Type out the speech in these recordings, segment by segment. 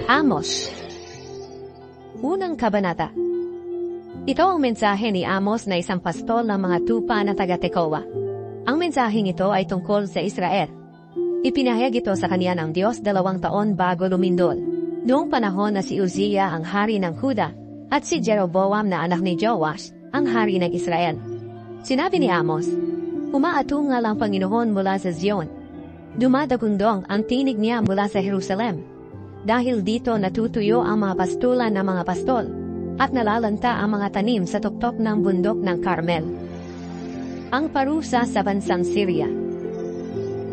Amos. Unang kabanata. Ito ang mensahe ni Amos na isang pastol ng mga tupa na taga-Tekoa. Ang mensaheng ito ay tungkol sa Israel. Ipinahayag ito sa kanya ng Diyos 2 taon bago lumindol. Noong panahon na si Uzziah ang hari ng Huda at si Jeroboam na anak ni Joash ang hari ng Israel. Sinabi ni Amos, "Umaatungal ang Panginoon mula sa Zion. Dumadagundong ang tinig niya mula sa Jerusalem. Dahil dito natutuyo ang mga pastulan ng mga pastol at nalalanta ang mga tanim sa tuktok ng bundok ng Carmel." Ang parusa sa bansang Syria.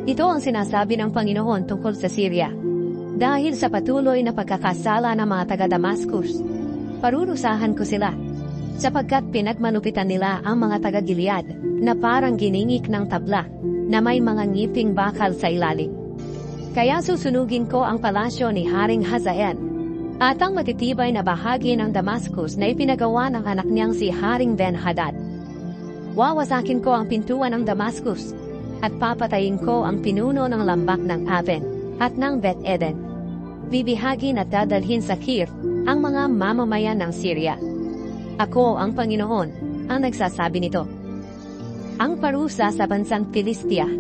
Ito ang sinasabi ng Panginoon tungkol sa Syria. Dahil sa patuloy na pagkakasala ng mga taga-Damascus, parurusahan ko sila, sapagkat pinagmanupitan nila ang mga taga-Gilead na parang giningik ng tabla na may mga ngiping bakal sa ilalim. Kaya susunugin ko ang palasyo ni Haring Hazael at ang matitibay na bahagi ng Damascus na ipinagawa ng anak niyang si Haring Ben-Hadad. Wawasakin ko ang pintuan ng Damascus at papatayin ko ang pinuno ng lambak ng Aven at ng Bet-Eden. Bibihagin at dadalhin sa Kir ang mga mamamayan ng Syria. Ako ang Panginoon ang nagsasabi nito. Ang parusa sa bansang Filistia.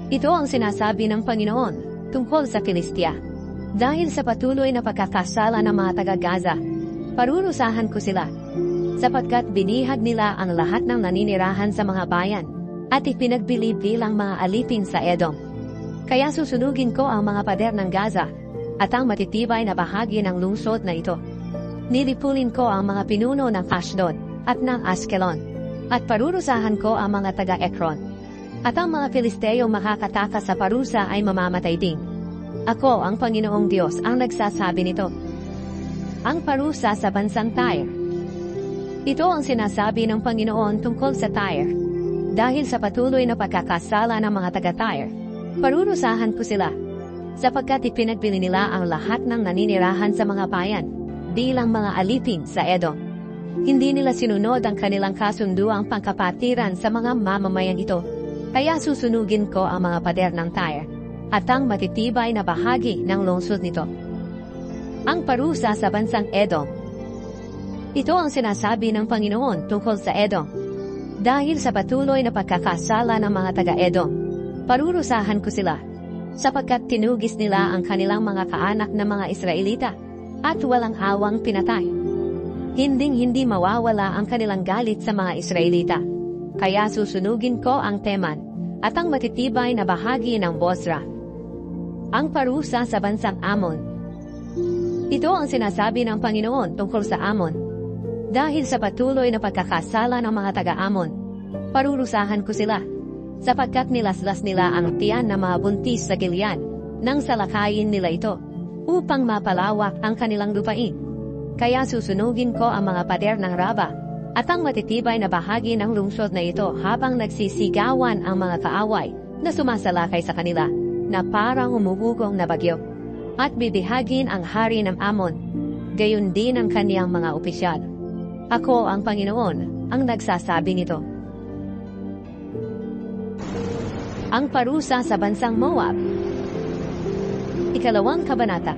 Ito ang sinasabi ng Panginoon tungkol sa Filistia. Dahil sa patuloy na pagkakasala ng mga taga-Gaza, parurusahan ko sila, sapagkat binihag nila ang lahat ng naninirahan sa mga bayan at ipinagbili bilang mga alipin sa Edom. Kaya susunugin ko ang mga pader ng Gaza at ang matitibay na bahagi ng lungsod na ito. Nilipulin ko ang mga pinuno ng Ashdod at ng Askelon, at parurusahan ko ang mga taga-Ekron. At ang mga Filisteo makakatakas sa parusa ay mamamatay din. Ako ang Panginoong Diyos ang nagsasabi nito. Ang parusa sa bansang Tyre. Ito ang sinasabi ng Panginoon tungkol sa Tyre. Dahil sa patuloy na pagkakasala ng mga taga-Tyre, parurusahan ko sila, sapagkat ipinagbili nila ang lahat ng naninirahan sa mga bayan bilang mga alipin sa Edom. Hindi nila sinunod ang kanilang kasunduang pangkapatiran sa mga mamamayan ito. Kaya susunugin ko ang mga pader ng Tyre at ang matitibay na bahagi ng lungsod nito. Ang parusa sa bansang Edom. Ito ang sinasabi ng Panginoon tungkol sa Edom. Dahil sa patuloy na pagkakasala ng mga taga-Edom, parurusahan ko sila, sapagkat tinugis nila ang kanilang mga kaanak na mga Israelita at walang awang pinatay. Hinding-hindi mawawala ang kanilang galit sa mga Israelita. Kaya susunugin ko ang Teman at ang matitibay na bahagi ng Bosra. Ang parusa sa bansang Amon. Ito ang sinasabi ng Panginoon tungkol sa Amon. Dahil sa patuloy na pagkakasala ng mga taga-Amon, parurusahan ko sila, sapagkat nilaslas nila ang tiyan ng mga buntis sa Gilead nang salakayin nila ito, upang mapalawak ang kanilang lupain. Kaya susunugin ko ang mga pader ng Raba at ang matitibay na bahagi ng lungsod na ito habang nagsisigawan ang mga kaaway na sumasalakay sa kanila na parang umugugong na bagyo. At bibihagin ang hari ng Amon, gayon din ang kaniyang mga opisyal. Ako ang Panginoon ang nagsasabi nito. Ang parusa sa bansang Moab. Ikalawang kabanata.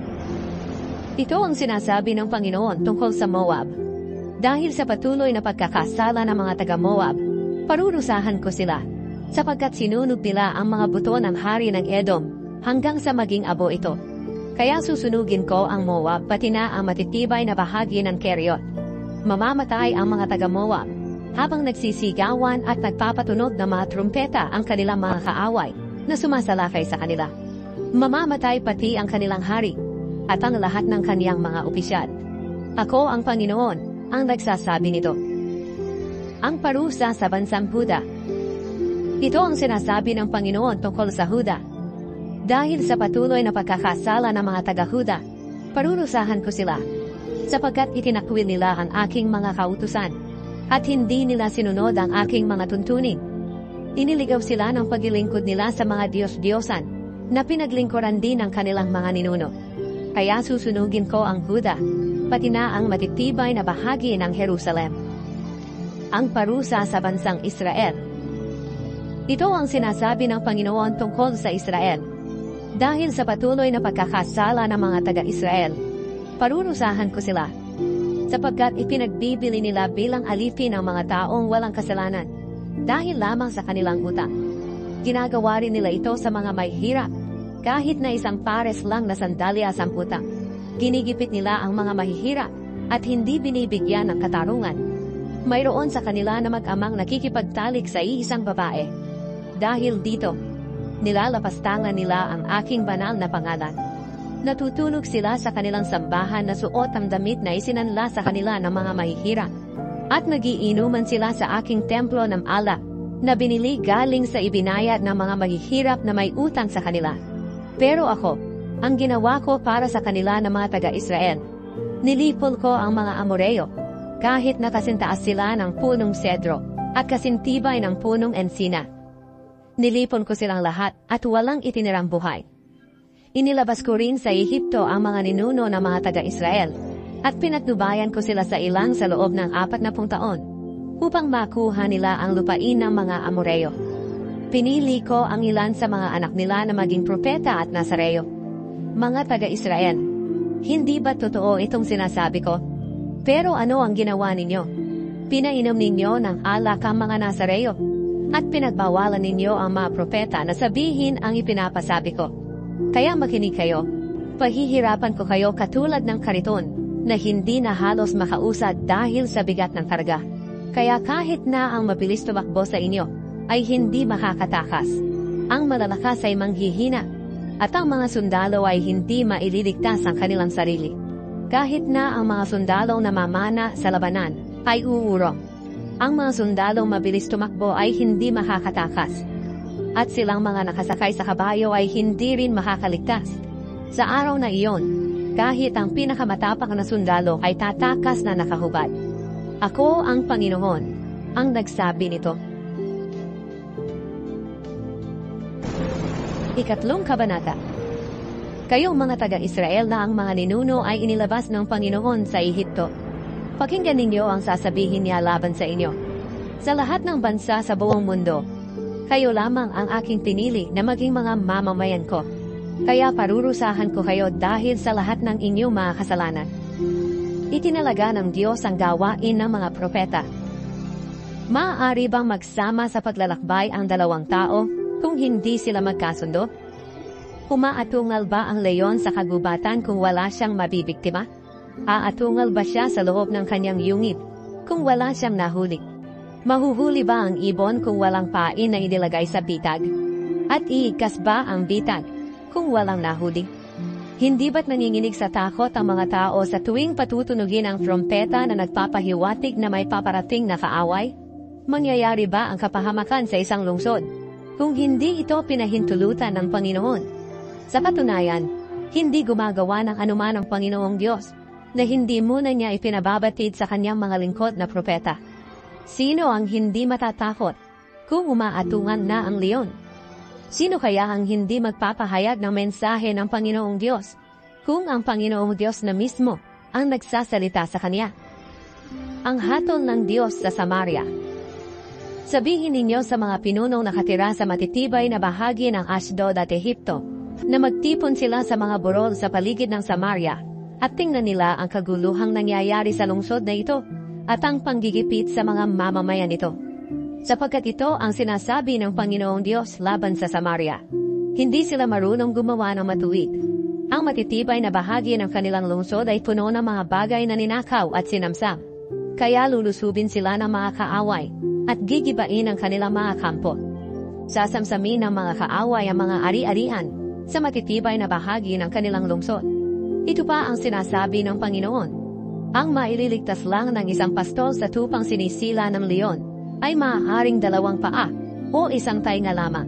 Ito ang sinasabi ng Panginoon tungkol sa Moab. Dahil sa patuloy na pagkakasala ng mga taga-Moab, parurusahan ko sila, sapagkat sinunog nila ang mga buto ng hari ng Edom hanggang sa maging abo ito. Kaya susunugin ko ang Moab pati na ang matitibay na bahagi ng Keriot. Mamamatay ang mga taga-Moab habang nagsisigawan at nagpapatunog ng mga trumpeta ang kanilang mga kaaway na sumasalakay sa kanila. Mamamatay pati ang kanilang hari at ang lahat ng kaniyang mga opisyal. Ako ang Panginoon ang nagsasabi nito. Ang parusa sa bansang Huda. Ito ang sinasabi ng Panginoon tungkol sa Huda. Dahil sa patuloy na pagkakasala ng mga taga-Huda, parurusahan ko sila, sapagkat itinakwil nila ang aking mga kautusan, at hindi nila sinunod ang aking mga tuntunin. Iniligaw sila ng paglilingkod nila sa mga Diyos-Diyosan, na pinaglingkuran din ng kanilang mga ninuno. Kaya susunugin ko ang Huda, pati na ang matitibay na bahagi ng Jerusalem. Ang parusa sa bansang Israel. Ito ang sinasabi ng Panginoon tungkol sa Israel. Dahil sa patuloy na pagkakasala ng mga taga-Israel, parurusahan ko sila. Sapagkat ipinagbibili nila bilang alipin ang mga taong walang kasalanan, dahil lamang sa kanilang utang. Ginagawa rin nila ito sa mga may hirap, kahit na isang pares lang na sandalyas ang utang. Ginigipit nila ang mga mahihirap, at hindi binibigyan ng katarungan. Mayroon sa kanila na mag-amang nakikipagtalik sa iisang babae. Dahil dito, nilalapastangan nila ang aking banal na pangalan. Natutulog sila sa kanilang sambahan na suot ang damit na isinanla sa kanila ng mga mahihirap. At nagiinuman sila sa aking templo ng alak na binili galing sa ibinayad ng mga mahihirap na may utang sa kanila. Pero ako, ang ginawa ko para sa kanila ng mga taga-Israel, nilipol ko ang mga Amoreo, kahit nakasintaas sila ng punong sedro at kasintibay ng punong ensina. Nilipon ko silang lahat at walang itinirang buhay. Inilabas ko rin sa Ehipto ang mga ninuno ng mga taga-Israel at pinatnubayan ko sila sa ilang sa loob ng 40 taon upang makuha nila ang lupain ng mga Amoreo. Pinili ko ang ilan sa mga anak nila na maging propeta at Nazareo. Mga taga-Israel, hindi ba totoo itong sinasabi ko? Pero ano ang ginawa ninyo? Pinainom ninyo ng alak ang mga Nazareo at pinagbawalan ninyo ang mga propeta na sabihin ang ipinapasabi ko. Kaya makinig kayo. Pahihirapan ko kayo katulad ng kariton na hindi na halos makausad dahil sa bigat ng karga. Kaya kahit na ang mabilis tumakbo sa inyo ay hindi makakatakas. Ang malalakas ay manghihina at ang mga sundalo ay hindi maililigtas ang kanilang sarili. Kahit na ang mga sundalong namamana sa labanan ay uurong. Ang mga sundalong mabilis tumakbo ay hindi makakatakas. At silang mga nakasakay sa kabayo ay hindi rin makakaligtas. Sa araw na iyon, kahit ang pinakamatapang na sundalo ay tatakas na nakahubad. Ako ang Panginoon, ang nagsabi nito. Ikatlong kabanata. Kayong mga taga-Israel na ang mga ninuno ay inilabas ng Panginoon sa Ehipto. Pakinggan ninyo ang sasabihin niya laban sa inyo. Sa lahat ng bansa sa buong mundo, kayo lamang ang aking pinili na maging mga mamamayan ko. Kaya parurusahan ko kayo dahil sa lahat ng inyong mga kasalanan. Itinalaga ng Diyos ang gawain ng mga propeta. Maaari bang magsama sa paglalakbay ang dalawang tao kung hindi sila magkasundo? Umaatungal ba ang leon sa kagubatan kung wala siyang mabibiktima? Aatungal ba siya sa loob ng kanyang yungib kung wala siyang nahuli? Mahuhuli ba ang ibon kung walang pain na inilagay sa bitag? At iigkas ba ang bitag kung walang nahuli? Hindi ba't nanginginig sa takot ang mga tao sa tuwing patutunugin ang trompeta na nagpapahiwatig na may paparating na kaaway? Mangyayari ba ang kapahamakan sa isang lungsod kung hindi ito pinahintulutan ng Panginoon? Sa katunayan, hindi gumagawa ng anuman ang Panginoong Diyos na hindi muna niya ipinababatid sa kanyang mga lingkod na propeta. Sino ang hindi matatakot kung umaatungan na ang leon? Sino kaya ang hindi magpapahayag ng mensahe ng Panginoong Diyos kung ang Panginoong Diyos na mismo ang nagsasalita sa kanya? Ang hatol ng Diyos sa Samaria. Sabihin ninyo sa mga pinunong nakatira sa matitibay na bahagi ng Ashdod at Ehipto na magtipon sila sa mga burol sa paligid ng Samaria at tingnan nila ang kaguluhang nangyayari sa lungsod na ito at ang panggigipit sa mga mamamayan nito. Sapagkat ito ang sinasabi ng Panginoong Diyos laban sa Samaria. Hindi sila marunong gumawa ng matuwid. Ang matitibay na bahagi ng kanilang lungsod ay puno ng mga bagay na ninakaw at sinamsam. Kaya lulusubin sila ng mga kaaway at gigibain ang kanilang mga kampo. Sasamsamin ng mga kaaway ang mga ari-arian sa matitibay na bahagi ng kanilang lungsod. Ito pa ang sinasabi ng Panginoon. Ang maililigtas lang ng isang pastol sa tupang sinisila ng leon ay maaaring 2 paa o 1 tainga lamang.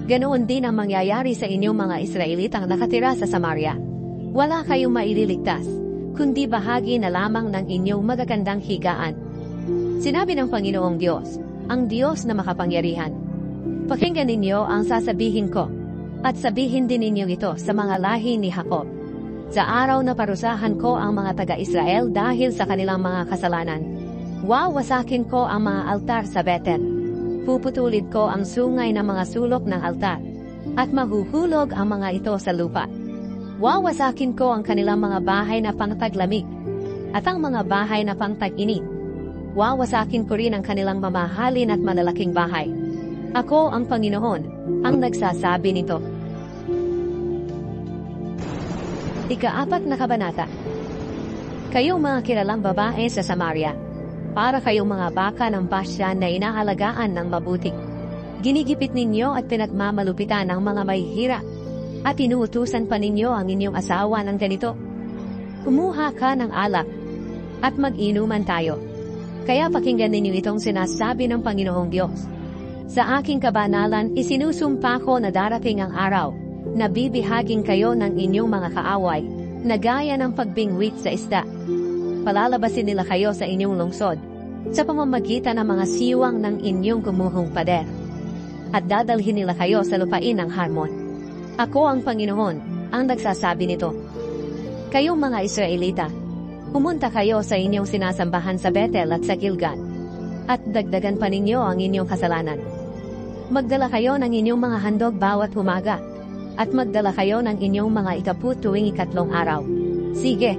Ganoon din ang mangyayari sa inyong mga Israelitang nakatira sa Samaria. Wala kayong maililigtas, kundi bahagi na lamang ng inyong magagandang higaan. Sinabi ng Panginoong Diyos, ang Diyos na makapangyarihan. Pakinggan ninyo ang sasabihin ko, at sabihin din ninyo ito sa mga lahi ni Jacob. Sa araw na parusahan ko ang mga taga-Israel dahil sa kanilang mga kasalanan, wawasakin ko ang mga altar sa Bethel. Puputulid ko ang sungay ng mga sulok ng altar. at mahuhulog ang mga ito sa lupa. Wawasakin ko ang kanilang mga bahay na pangtaglamig, at ang mga bahay na pangtag-init. Wawasakin ko rin ang kanilang mamahalin at malalaking bahay. Ako ang Panginoon, ang nagsasabi nito. Ika-4 na kabanata. Kayong mga kilalang babae sa Samaria, para kayong mga baka ng Bashan na inaalagaan ng mabuti. Ginigipit ninyo at pinagmamalupitan ang mga mahihirap, at inuutusan pa ninyo ang inyong asawa ng ganito. Kumuha ka ng alak, at mag-inuman tayo. Kaya pakinggan ninyo itong sinasabi ng Panginoong Diyos. Sa aking kabanalan, isinusumpa ko na darating ang araw, na bibihagin kayo ng inyong mga kaaway, na gaya ng pagbingwit sa isda. Palalabasin nila kayo sa inyong lungsod, sa pamamagitan ng mga siwang ng inyong kumuhong pader. At dadalhin nila kayo sa lupain ng Harmon. Ako ang Panginoon, ang nagsasabi nito. Kayong mga Israelita, pumunta kayo sa inyong sinasambahan sa Bethel at sa Gilgal, at dagdagan pa ninyo ang inyong kasalanan. Magdala kayo ng inyong mga handog bawat umaga, at magdala kayo ng inyong mga ikapu tuwing ikatlong araw. Sige,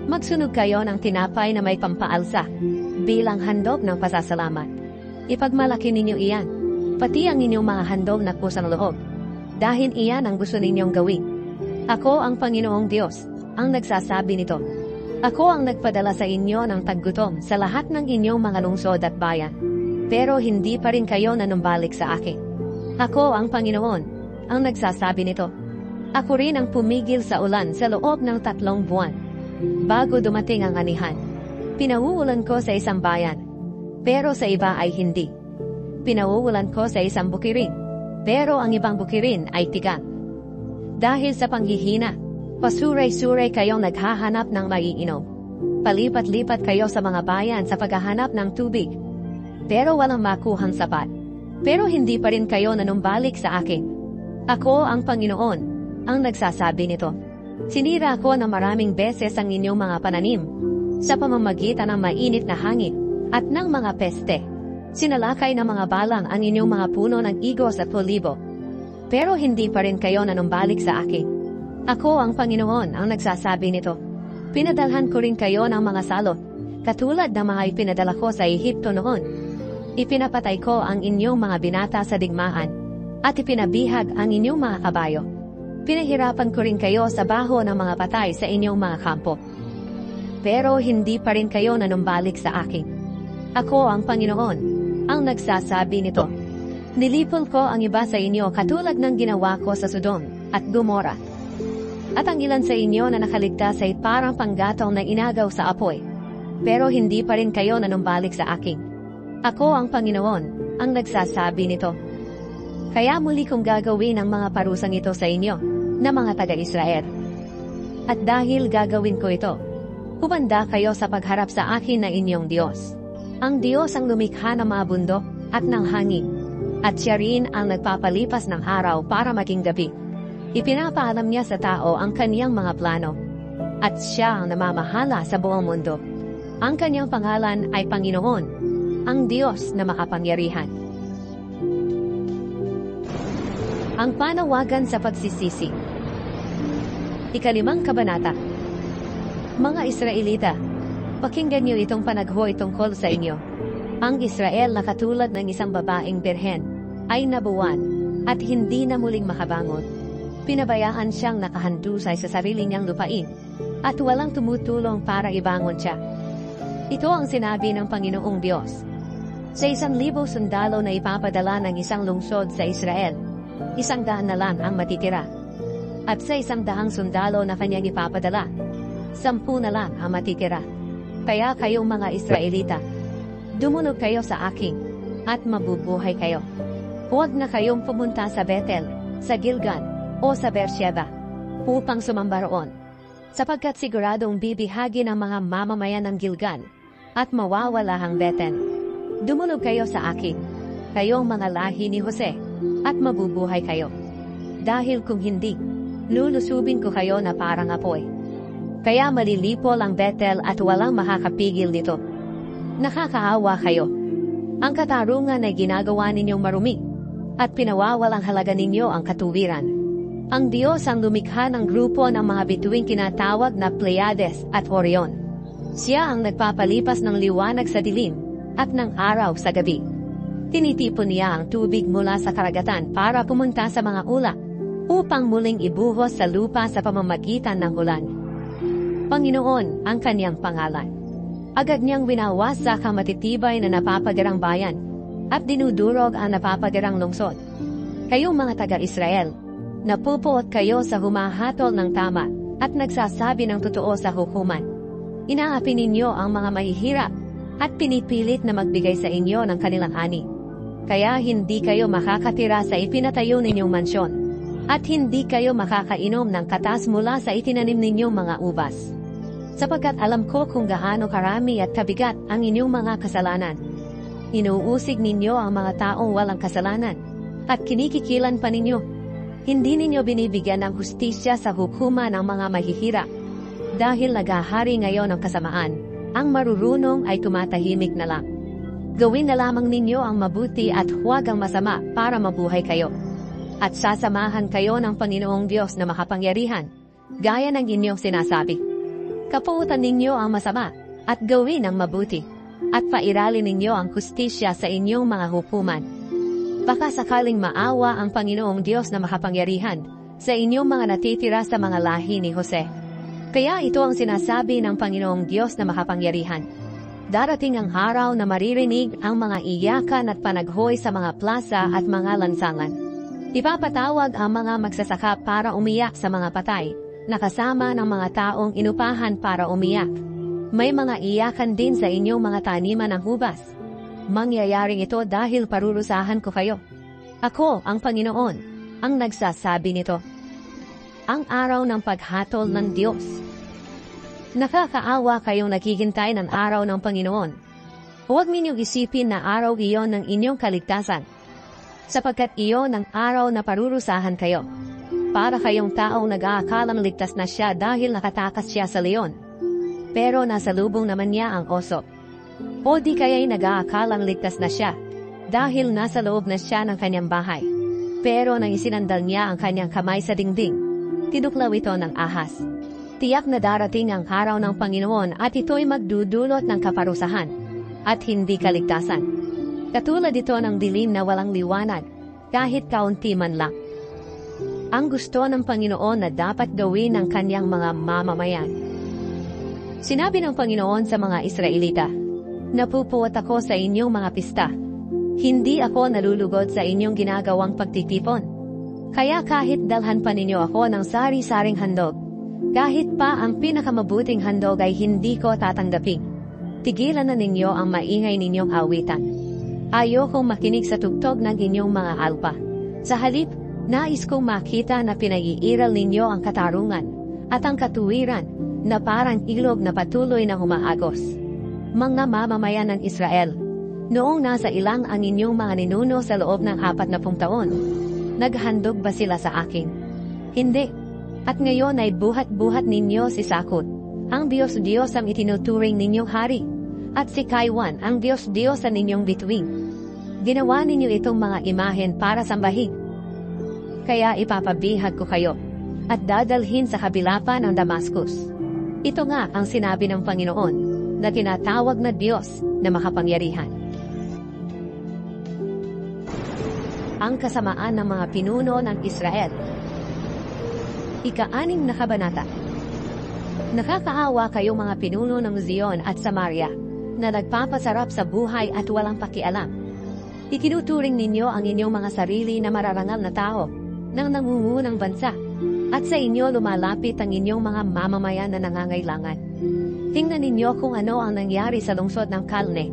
magsunog kayo ng tinapay na may pampaalsa, bilang handog ng pasasalamat. Ipagmalaki ninyo iyan, pati ang inyong mga handog na kusang loob, dahil iyan ang gusto ninyong gawin. Ako ang Panginoong Diyos, ang nagsasabi nito. Ako ang nagpadala sa inyo ng taggutom sa lahat ng inyong mga lungsod at bayan. Pero hindi pa rin kayo nanumbalik sa akin. Ako ang Panginoon, ang nagsasabi nito. Ako rin ang pumigil sa ulan sa loob ng 3 buwan. Bago dumating ang anihan, pinauulan ko sa isang bayan, pero sa iba ay hindi. Pinauulan ko sa isang bukirin, pero ang ibang bukirin ay tigang. Dahil sa panghihina, pasuray-suray kayong naghahanap ng maiinom. Palipat-lipat kayo sa mga bayan sa paghahanap ng tubig, pero walang makuhang sapat. Pero hindi pa rin kayo nanumbalik sa akin. Ako ang Panginoon, ang nagsasabi nito. Sinira ko na maraming beses ang inyong mga pananim, sa pamamagitan ng mainit na hangin, at ng mga peste. Sinalakay ng mga balang ang inyong mga puno ng igos at olibo. Pero hindi pa rin kayo nanumbalik sa akin. Ako ang Panginoon, ang nagsasabi nito. Pinadalhan ko rin kayo ng mga salot, katulad ng mga ipinadala ko sa Ehipto noon. Ipinapatay ko ang inyong mga binata sa digmaan, at ipinabihag ang inyong mga kabayo. Pinahirapan ko rin kayo sa baho ng mga patay sa inyong mga kampo. Pero hindi pa rin kayo nanumbalik sa akin. Ako ang Panginoon, ang nagsasabi nito. Nilipol ko ang iba sa inyo katulad ng ginawa ko sa Sodom at Gomora. At ang ilan sa inyo na nakaligtas ay parang panggatong na inagaw sa apoy. Pero hindi pa rin kayo nanumbalik sa akin. Ako ang Panginoon, ang nagsasabi nito. Kaya muli kong gagawin ang mga parusang ito sa inyo, na mga taga-Israel. At dahil gagawin ko ito, humanda kayo sa pagharap sa akin na inyong Diyos. Ang Diyos ang lumikha ng mga bundok at ng hangin, at siya rin ang nagpapalipas ng araw para maging gabi. Ipinapaalam niya sa tao ang kaniyang mga plano, at siya ang namamahala sa buong mundo. Ang kaniyang pangalan ay Panginoon, ang Diyos na makapangyarihan. Ang panawagan sa pagsisisi. 5 kabanata. Mga Israelita, pakinggan niyo itong panaghoy tungkol sa inyo. Ang Israel na katulad ng isang babaeng birhen ay nabuwan at hindi na muling makabangon. Pinabayaan siyang nakahandusay sa sarili niyang lupain at walang tumutulong para ibangon siya. Ito ang sinabi ng Panginoong Diyos. Sa 1,000 sundalo na ipapadala ng isang lungsod sa Israel, 100 na lang ang matitira. At sa 100 sundalo na kanyang ipapadala, 10 na lang ang matitira. Kaya kayong mga Israelita, dumulog kayo sa akin, at mabubuhay kayo. Huwag na kayong pumunta sa Bethel, sa Gilgal, o sa Beersheba, upang sumamba roon. Sapagkat siguradong bibihagi ng mga mamamayan ng Gilgal, at mawawala ang Bethel. Dumulog kayo sa akin, kayong mga lahi ni Jose, at mabubuhay kayo. Dahil kung hindi, lulusubin ko kayo na parang apoy. Kaya malilipol ang Bethel at walang makakapigil nito. Nakakaawa kayo. Ang katarungan ay ginagawa ninyong marumi, at pinawawalang halaga ninyo ang katuwiran. Ang Diyos ang lumikha ng grupo ng mga bituing kinatawag na Pleiades at Orion. Siya ang nagpapalipas ng liwanag sa dilim at ng araw sa gabi. Tinitipon niya ang tubig mula sa karagatan para pumunta sa mga ulap, upang muling ibuhos sa lupa sa pamamagitan ng ulan. Panginoon ang kanyang pangalan. Agad niyang winawasak ang matitibay na napapagarang bayan, at dinudurog ang napapagarang lungsod. Kayong mga taga-Israel, napupuot kayo sa humahatol ng tama at nagsasabi ng totoo sa hukuman. Inaapi ninyo ang mga mahihirap at pinipilit na magbigay sa inyo ng kanilang ani. Kaya hindi kayo makakatira sa ipinatayo ninyong mansyon, at hindi kayo makakainom ng katas mula sa itinanim ninyong mga ubas. Sapagkat alam ko kung gaano karami at kabigat ang inyong mga kasalanan. Inuusig ninyo ang mga taong walang kasalanan, at kinikikilan pa ninyo. Hindi ninyo binibigyan ng hustisya sa hukuman ng mga mahihirap. Dahil naghahari ngayon ang kasamaan, ang marurunong ay tumatahimik na lang. Gawin na lamang ninyo ang mabuti at huwag ang masama para mabuhay kayo. At sasamahan kayo ng Panginoong Diyos na makapangyarihan, gaya ng inyong sinasabi. Kapuutan ninyo ang masama, at gawin ang mabuti, at pairalin ninyo ang hustisya sa inyong mga hukuman. Baka sakaling maawa ang Panginoong Diyos na makapangyarihan sa inyong mga natitira sa mga lahi ni Jose. Kaya ito ang sinasabi ng Panginoong Diyos na makapangyarihan. Darating ang araw na maririnig ang mga iyakan at panaghoy sa mga plaza at mga lansangan. Ipapatawag ang mga magsasaka para umiyak sa mga patay, nakasama ng mga taong inupahan para umiyak. May mga iyakan din sa inyong mga taniman ng hubas. Mangyayaring ito dahil parurusahan ko kayo. Ako, ang Panginoon, ang nagsasabi nito. Ang araw ng paghatol ng Diyos. Nakakaawa kayong naghihintay ng araw ng Panginoon. Huwag ninyong isipin na araw iyon ng inyong kaligtasan, sapagkat iyon ang araw na parurusahan kayo. Para kayong taong nag-aakalang ligtas na siya dahil nakatakas siya sa leon, pero nasa lubong naman niya ang oso. O di kaya'y nag-aakalang ligtas na siya dahil nasa loob na siya ng kanyang bahay, pero nang isinandal niya ang kanyang kamay sa dingding, tinuklaw ito ng ahas. Tiyak na darating ang araw ng Panginoon at ito'y magdudulot ng kaparusahan at hindi kaligtasan. Katulad ito ng dilim na walang liwanag, kahit kaunti man lang. Ang gusto ng Panginoon na dapat gawin ng kanyang mga mamamayan. Sinabi ng Panginoon sa mga Israelita, napupuot ako sa inyong mga pista. Hindi ako nalulugod sa inyong ginagawang pagtitipon. Kaya kahit dalhan pa ninyo ako ng sari-saring handog, kahit pa ang pinakamabuting handog ay hindi ko tatanggapin. Tigilan na ninyo ang maingay ninyong awitan. Ayokong makinig sa tugtog ng inyong mga alpa. Sa halip, nais kong makita na pinag-iiral ninyo ang katarungan at ang katuwiran na parang ilog na patuloy na humaagos. Mga mamamayan ng Israel, noong nasa ilang ang inyong mga ninuno sa loob ng 40 taon, naghandog ba sila sa akin? Hindi. At ngayon ay buhat-buhat ninyo si Sakut, ang Diyos-Diyos ang itinuturing ninyong hari, at si Kaiwan ang Diyos-Diyos sa ninyong bituin. Ginawa ninyo itong mga imahen para sambahin. Kaya ipapabihag ko kayo, at dadalhin sa kabila pa ng Damascus. Ito nga ang sinabi ng Panginoon, na tinatawag na Diyos na makapangyarihan. Ang kasamaan ng mga pinuno ng Israel. Ika-6 na kabanata. Nakakaawa kayong mga pinuno ng Zion at Samaria, na nagpapasarap sa buhay at walang pakialam. Itinuturing ninyo ang inyong mga sarili na mararangal na tao, ng nangungunang bansa, at sa inyo lumalapit ang inyong mga mamamayan na nangangailangan. Tingnan ninyo kung ano ang nangyari sa lungsod ng Kalne,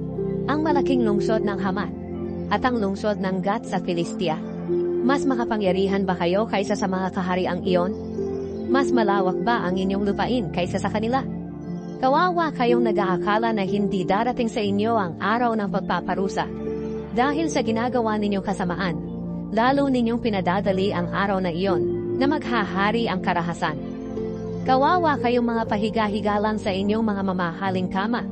ang malaking lungsod ng Hamat, at ang lungsod ng Gat sa Filistia. Mas makapangyarihan ba kayo kaysa sa mga kahariang iyon? Mas malawak ba ang inyong lupain kaysa sa kanila? Kawawa kayong nag-aakala na hindi darating sa inyo ang araw ng pagpaparusa. Dahil sa ginagawa ninyong kasamaan, lalo ninyong pinadadali ang araw na iyon, na maghahari ang karahasan. Kawawa kayong mga pahiga-higalan sa inyong mga mamahaling kama,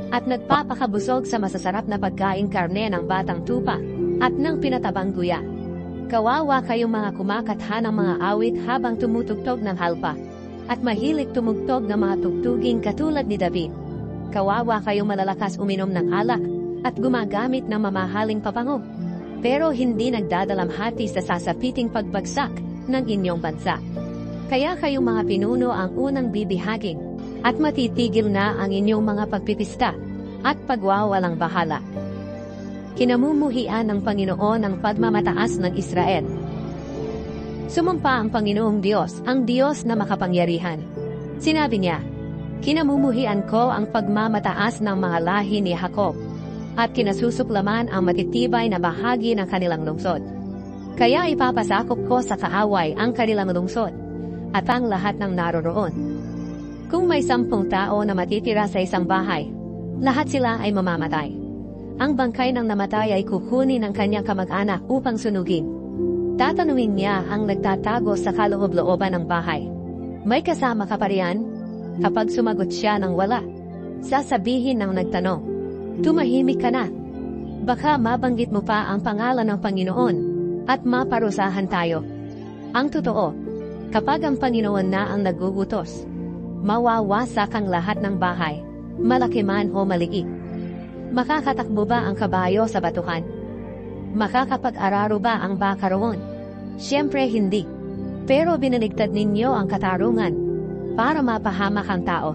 at nagpapakabusog sa masasarap na pagkain karne ng batang tupa, at ng pinatabang guya. Kawawa kayong mga kumakatha ng mga awit habang tumutugtog ng halpa, at mahilig tumugtog ng mga tugtuging katulad ni David. Kawawa kayong malalakas uminom ng alak, at gumagamit ng mamahaling pabango, pero hindi nagdadalamhati sa sasapiting pagbagsak ng inyong bansa. Kaya kayong mga pinuno ang unang bibihagin, at matitigil na ang inyong mga pagpipista at pagwawalang bahala. Kinamumuhian ng Panginoon ang pagmamataas ng Israel. Sumumpa ang Panginoong Diyos, ang Diyos na makapangyarihan. Sinabi niya, kinamumuhian ko ang pagmamataas ng mga lahi ni Jacob, at kinasusuklaman ang matitibay na bahagi ng kanilang lungsod. Kaya ipapasakop ko sa kaaway ang kanilang lungsod, at ang lahat ng naroroon. Kung may 10 tao na matitira sa isang bahay, lahat sila ay mamamatay. Ang bangkay ng namatay ay kukunin ng kanyang kamag-anak upang sunugin. Tatanungin niya ang nagtatago sa kaloob-looban ng bahay, may kasama ka pa riyan? Kapag sumagot siya ng wala, sasabihin ng nagtanong, tumahimik ka na. Baka mabanggit mo pa ang pangalan ng Panginoon, at maparusahan tayo. Ang totoo, kapag ang Panginoon na ang nagugutos, mawawasak ang lahat ng bahay, malaki man o maliit. Makakatakbo ba ang kabayo sa batuhan? Makakapag-araro ba ang baka roon? Siyempre hindi. Pero binaligtad ninyo ang katarungan para mapahamak ang tao.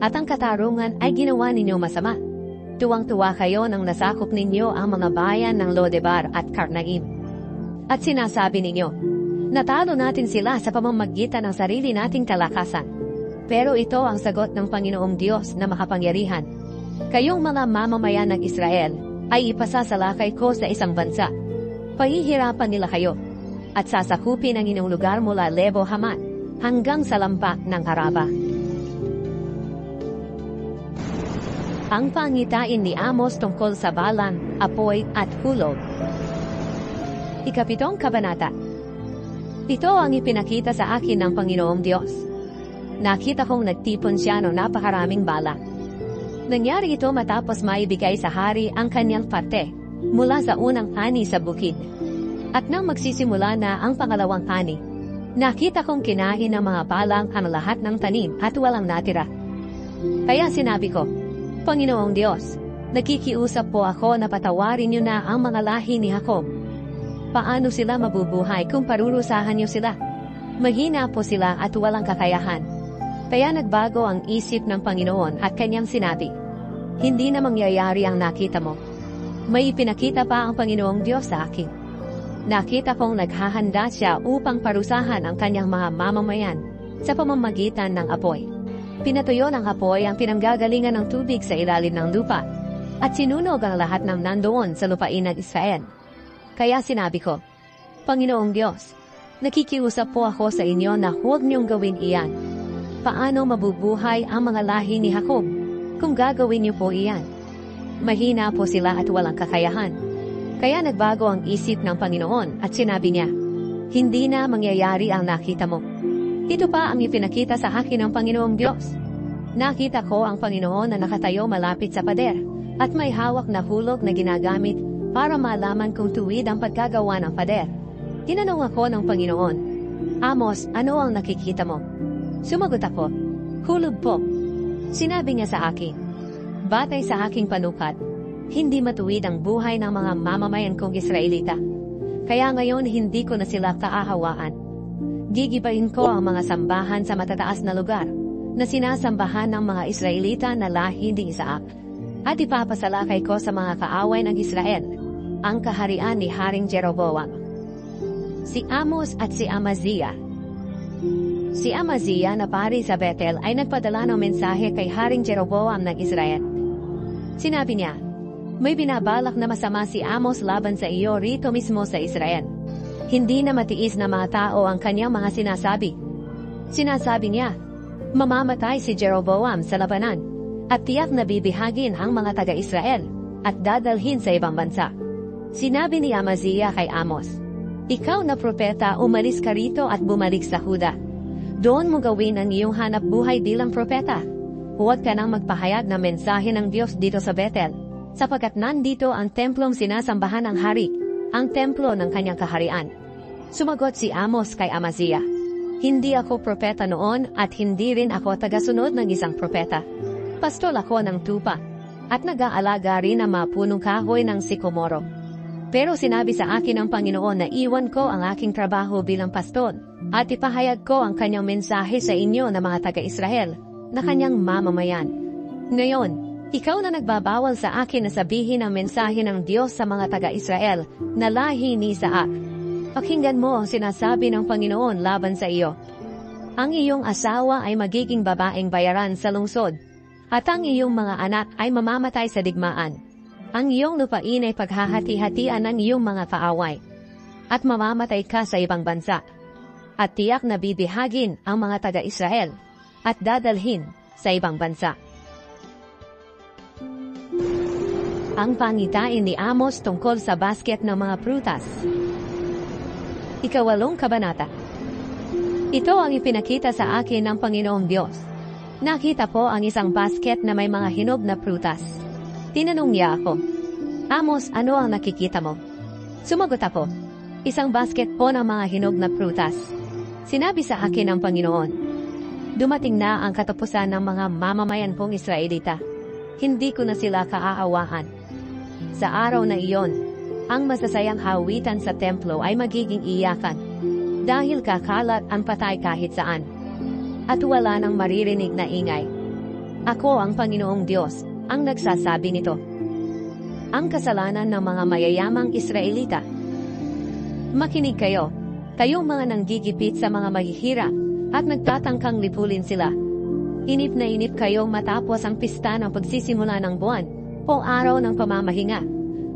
At ang katarungan ay ginawa ninyo masama. Tuwang-tuwa kayo nang nasakop ninyo ang mga bayan ng Lodebar at Karnaim. At sinasabi ninyo, natalo natin sila sa pamamagitan ng sarili nating kalakasan. Pero ito ang sagot ng Panginoong Diyos na makapangyarihan. Kayong mga mamamayan ng Israel ay ipasasalakay ko sa isang bansa. Pahihirapan nila kayo, at sasakupin ang inyong lugar mula Lebo Hamat hanggang sa lampak ng Araba. Ang pangitain ni Amos tungkol sa balang, apoy at hulog. Ikapitong kabanata. Ito ang ipinakita sa akin ng Panginoong Diyos. Nakita kong nagtipon siya ng napakaraming bala. Nangyari ito matapos maibigay sa hari ang kanyang parte mula sa unang ani sa bukid. At nang magsisimula na ang pangalawang ani, nakita kong kinain ng mga balang ang lahat ng tanim at walang natira. Kaya sinabi ko, Panginoong Diyos, nakikiusap po ako na patawarin niyo na ang mga lahi ni Jacob. Paano sila mabubuhay kung parurusahan niyo sila? Mahina po sila at walang kakayahan. Kaya nagbago ang isip ng Panginoon at kanyang sinabi, hindi na mangyayari ang nakita mo. May ipinakita pa ang Panginoong Diyos sa akin. Nakita kong naghahanda siya upang parusahan ang kanyang mga mamamayan sa pamamagitan ng apoy. Pinatuyo ng apoy ang pinanggagalingan ng tubig sa ilalim ng lupa at sinunog ang lahat ng nandoon sa lupain ng Israel. Kaya sinabi ko, Panginoong Diyos, nakikiusap po ako sa inyo na huwag niyong gawin iyan. Paano mabubuhay ang mga lahi ni Jacob kung gagawin niyo po iyan? Mahina po sila at walang kakayahan. Kaya nagbago ang isip ng Panginoon at sinabi niya, hindi na mangyayari ang nakita mo. Ito pa ang ipinakita sa akin ng Panginoong Diyos. Nakita ko ang Panginoon na nakatayo malapit sa pader at may hawak na hulog na ginagamit para malaman kung tuwid ang pagkagawa ng pader. Tinanong ako ng Panginoon, Amos, ano ang nakikita mo? Sumagot ako, hulog po. Sinabi niya sa akin, batay sa aking panukat, hindi matuwid ang buhay ng mga mamamayan kong Israelita. Kaya ngayon hindi ko na sila kaahawaan. Gigibahin ko ang mga sambahan sa matataas na lugar na sinasambahan ng mga Israelita na lahi ni Isaac. At ipapasalakay ko sa mga kaaway ng Israel ang kaharian ni Haring Jeroboam. Si Amos at si Amaziah. Si Amaziah na pari sa Bethel ay nagpadala ng mensahe kay Haring Jeroboam ng Israel. Sinabi niya, may binabalak na masama si Amos laban sa iyo rito mismo sa Israel. Hindi na matiis na mga tao ang kanyang mga sinasabi. Sinasabi niya, mamamatay si Jeroboam sa labanan at tiyak na bibihagin ang mga taga-Israel at dadalhin sa ibang bansa. Sinabi ni Amaziah kay Amos, ikaw na propeta, umalis ka rito at bumalik sa Huda. Doon mo gawin ang iyong hanap buhay bilang propeta. Huwag ka nang magpahayag ng mensahe ng Diyos dito sa Bethel, sapagkat nandito ang templong sinasambahan ng hari, ang templo ng kanyang kaharian. Sumagot si Amos kay Amaziah, "Hindi ako propeta noon at hindi rin ako tagasunod ng isang propeta. Pastol ako ng tupa at nag-aalaga rin ng mga punong kahoy ng sikomoro. Pero sinabi sa akin ng Panginoon na iwan ko ang aking trabaho bilang pastol at ipahayag ko ang kanyang mensahe sa inyo na mga taga-Israel na kanyang mamamayan. Ngayon, ikaw na nagbabawal sa akin na sabihin ang mensahe ng Diyos sa mga taga-Israel na lahi ni Isaac. Pakinggan mo ang sinasabi ng Panginoon laban sa iyo. Ang iyong asawa ay magiging babaeng bayaran sa lungsod, at ang iyong mga anak ay mamamatay sa digmaan. Ang iyong lupain ay paghahati-hatian ng iyong mga kaaway, at mamamatay ka sa ibang bansa. At tiyak na bibihagin ang mga taga-Israel, at dadalhin sa ibang bansa." Ang pangitain ni Amos tungkol sa basket ng mga prutas. Ikawalong kabanata. Ito ang ipinakita sa akin ng Panginoong Diyos. Nakita po ang isang basket na may mga hinog na prutas. Tinanong niya ako, "Amos, ano ang nakikita mo?" Sumagot ako, "Isang basket po ng mga hinog na prutas." Sinabi sa akin ng Panginoon, "Dumating na ang katapusan ng mga mamamayan kong Israelita. Hindi ko na sila kaaawahan. Sa araw na iyon, ang masasayang hawitan sa templo ay magiging iyakan, dahil kakalat ang patay kahit saan, at wala nang maririnig na ingay. Ako ang Panginoong Diyos, ang nagsasabi nito. Ang kasalanan ng mga mayayamang Israelita. Makinig kayo, kayong mga nanggigipit sa mga mahihirap, at nagtatangkang lipulin sila. Inip na inip kayong matapos ang pista ng pagsisimula ng buwan, o araw ng pamamahinga,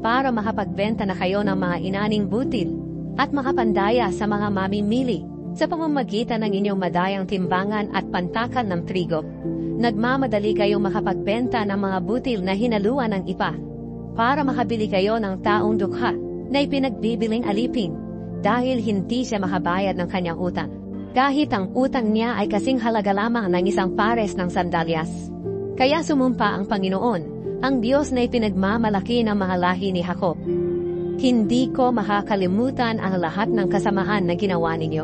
para makapagbenta na kayo ng mga inaning butil, at makapandaya sa mga mamimili, sa pamamagitan ng inyong madayang timbangan at pantakan ng trigo. Nagmamadali kayong makapagbenta ng mga butil na hinaluan ng ipa, para makabili kayo ng taong dukha, na ipinagbibiling alipin, dahil hindi siya makabayad ng kanyang utang. Kahit ang utang niya ay kasing halaga lamang ng isang pares ng sandalyas. Kaya sumumpa ang Panginoon, ang Diyos na ipinagmamalaki ng mga lahi ni Jacob. Hindi ko makakalimutan ang lahat ng kasamaan na ginawa ninyo.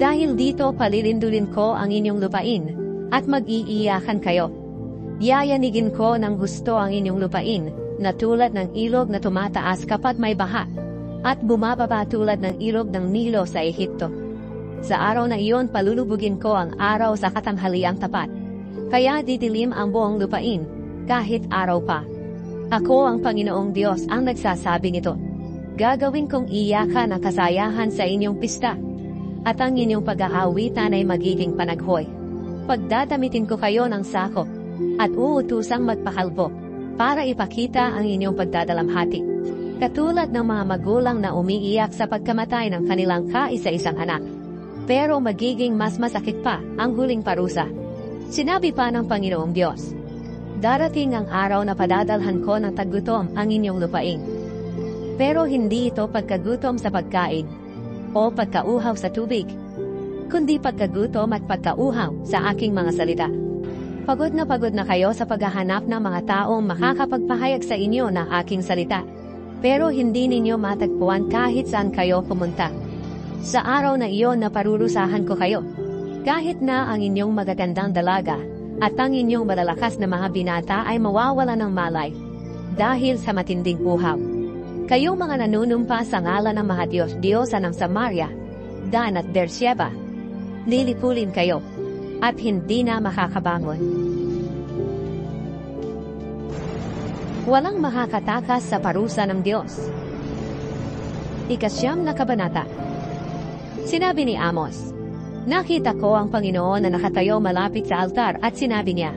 Dahil dito palilindulin ko ang inyong lupain, at mag-iiyakan kayo. Yayanigin ko ng gusto ang inyong lupain, na tulad ng ilog na tumataas kapag may baha, at bumababa tulad ng ilog ng Nilo sa Ehipto. Sa araw na iyon palulubugin ko ang araw sa katanghaliang tapat. Kaya didilim ang buong lupain, kahit araw pa. Ako ang Panginoong Diyos ang nagsasabi nito. Gagawin kong iyakan ang kasayahan sa inyong pista, at ang inyong pag-aawitan ay magiging panaghoy. Pagdadamitin ko kayo ng sakop, at uutusang magpakalbo, para ipakita ang inyong pagdadalamhati. Katulad ng mga magulang na umiiyak sa pagkamatay ng kanilang kaisa-isang anak. Pero magiging mas masakit pa ang huling parusa. Sinabi pa ng Panginoong Diyos, darating ang araw na padadalhan ko ng taggutom ang inyong lupain. Pero hindi ito pagkagutom sa pagkain, o pagkauhaw sa tubig, kundi pagkagutom at pagkauhaw sa aking mga salita. Pagod na kayo sa paghahanap ng mga taong makakapagpahayag sa inyo ng aking salita, pero hindi ninyo matagpuan kahit saan kayo pumunta. Sa araw na iyon na parurusahan ko kayo, kahit na ang inyong magagandang dalaga at ang inyong malalakas na mga binata ay mawawala ng malay dahil sa matinding uhaw. Kayong mga nanunumpa sa ngalan ng mga Diyos-Diyosa ng Samaria, Dan at Beersheba, lilipulin kayo at hindi na makakabangon. Walang makakatakas sa parusa ng Diyos. Ikasyam na kabanata. Sinabi ni Amos, nakita ko ang Panginoon na nakatayo malapit sa altar at sinabi niya,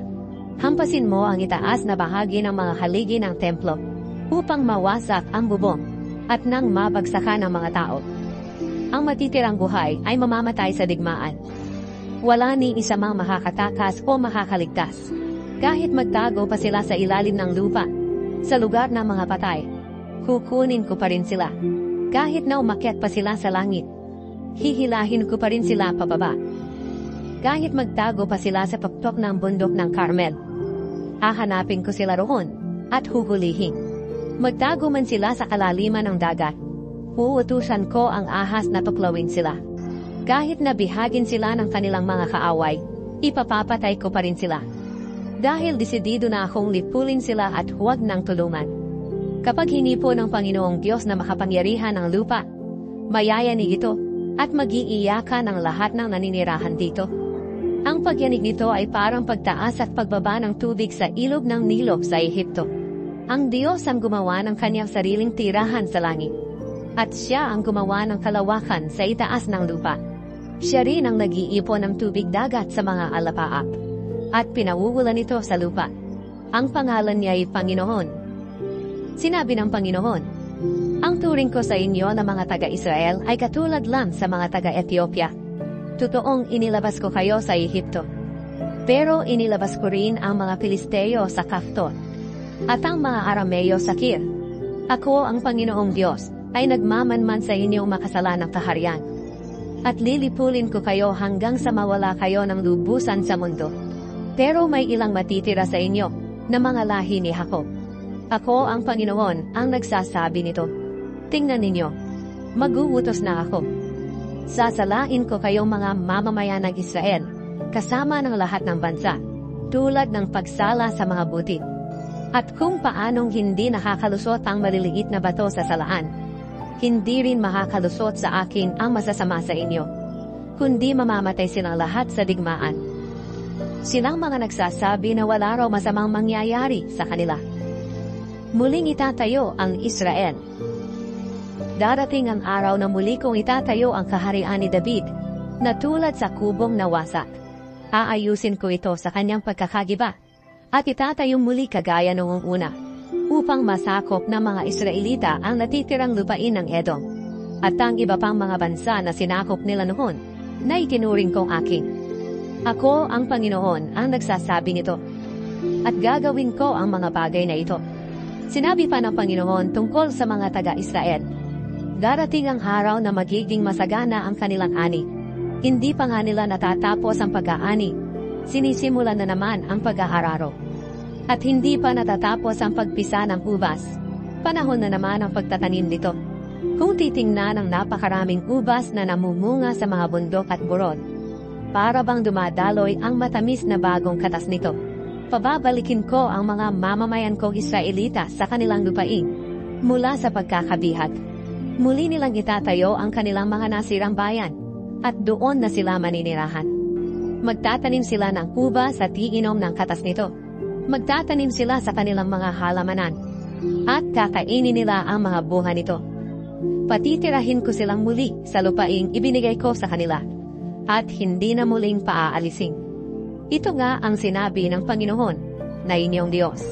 hampasin mo ang itaas na bahagi ng mga haligi ng templo, upang mawasak ang bubong, at nang mabagsakan ang mga tao. Ang matitirang buhay ay mamamatay sa digmaan. Wala ni isa mang makakatakas o makakaligtas. Kahit magtago pa sila sa ilalim ng lupa, sa lugar ng mga patay, kukunin ko pa rin sila. Kahit na umakyat pa sila sa langit, hihilahin ko pa rin sila pababa. Kahit magtago pa sila sa paktok ng bundok ng Carmel, hahanapin ko sila roon, at huhulihin. Magtago man sila sa kalaliman ng dagat, uutusan ko ang ahas na tuklawin sila. Kahit na bihagin sila ng kanilang mga kaaway, ipapapatay ko pa rin sila. Dahil desidido na akong lipulin sila at huwag nang tulungan. Kapag hinipo ng Panginoong Diyos na makapangyarihan ang lupa, mayayanig ito at mag-iiyakan ang lahat ng naninirahan dito. Ang pagyanig nito ay parang pagtaas at pagbaba ng tubig sa ilog ng Nilo sa Ehipto. Ang Diyos ang gumawa ng kanyang sariling tirahan sa langit. At siya ang gumawa ng kalawakan sa itaas ng lupa. Siya rin ang nag-iipon ng tubig dagat sa mga alapaap. At pinauulan ito sa lupa. Ang pangalan niya ay Panginoon. Sinabi ng Panginoon, ang turing ko sa inyo na mga taga-Israel ay katulad lang sa mga taga-Ethiopia. Totoong inilabas ko kayo sa Ehipto. Pero inilabas ko rin ang mga Pilisteo sa Kaftor. At ang mga Arameo sa Kir. Ako ang Panginoong Diyos ay nagmamanman sa inyong makasalanang kaharian. At lilipulin ko kayo hanggang sa mawala kayo ng lubusan sa mundo. Pero may ilang matitira sa inyo na mga lahi ni Jacob. Ako ang Panginoon ang nagsasabi nito. Tingnan ninyo, mag-uutos na ako. Sasalain ko kayong mga mamamayan ng Israel, kasama ng lahat ng bansa, tulad ng pagsala sa mga butit. At kung paanong hindi nakakalusot ang maliliit na bato sa salaan, hindi rin makakalusot sa akin ang masasama sa inyo, kundi mamamatay silang lahat sa digmaan. Silang mga nagsasabi na wala raw masamang mangyayari sa kanila. Muling itatayo ang Israel. Darating ang araw na muli kong itatayo ang kaharian ni David, na tulad sa kubong nawasak. Aayusin ko ito sa kanyang pagkakagiba, at itatayong muli kagaya noong una, upang masakop ng mga Israelita ang natitirang lupain ng Edom, at ang iba pang mga bansa na sinakop nila noon, na itinuring kong akin. Ako ang Panginoon ang nagsasabi nito, at gagawin ko ang mga bagay na ito. Sinabi pa ng Panginoon tungkol sa mga taga-Israel, darating ang araw na magiging masagana ang kanilang ani. Hindi pa nga nila natatapos ang pag-aani, sinisimulan na naman ang pag-aararo. At hindi pa natatapos ang pagpisa ng ubas, panahon na naman ang pagtatanim nito. Kung titingnan ang napakaraming ubas na namumunga sa mga bundok at burol, para bang dumadaloy ang matamis na bagong katas nito. Pababalikin ko ang mga mamamayan kong Israelita sa kanilang lupain, mula sa pagkakabihag. Muli nilang itatayo ang kanilang mga nasirang bayan, at doon na sila maninirahan. Magtatanim sila ng ubas at iinom ng katas nito. Magtatanim sila sa kanilang mga halamanan, at kakainin nila ang mga bunga nito. Patitirahin ko silang muli sa lupaing ibinigay ko sa kanila, at hindi na muling paaalisin. Ito nga ang sinabi ng Panginoon na inyong Diyos.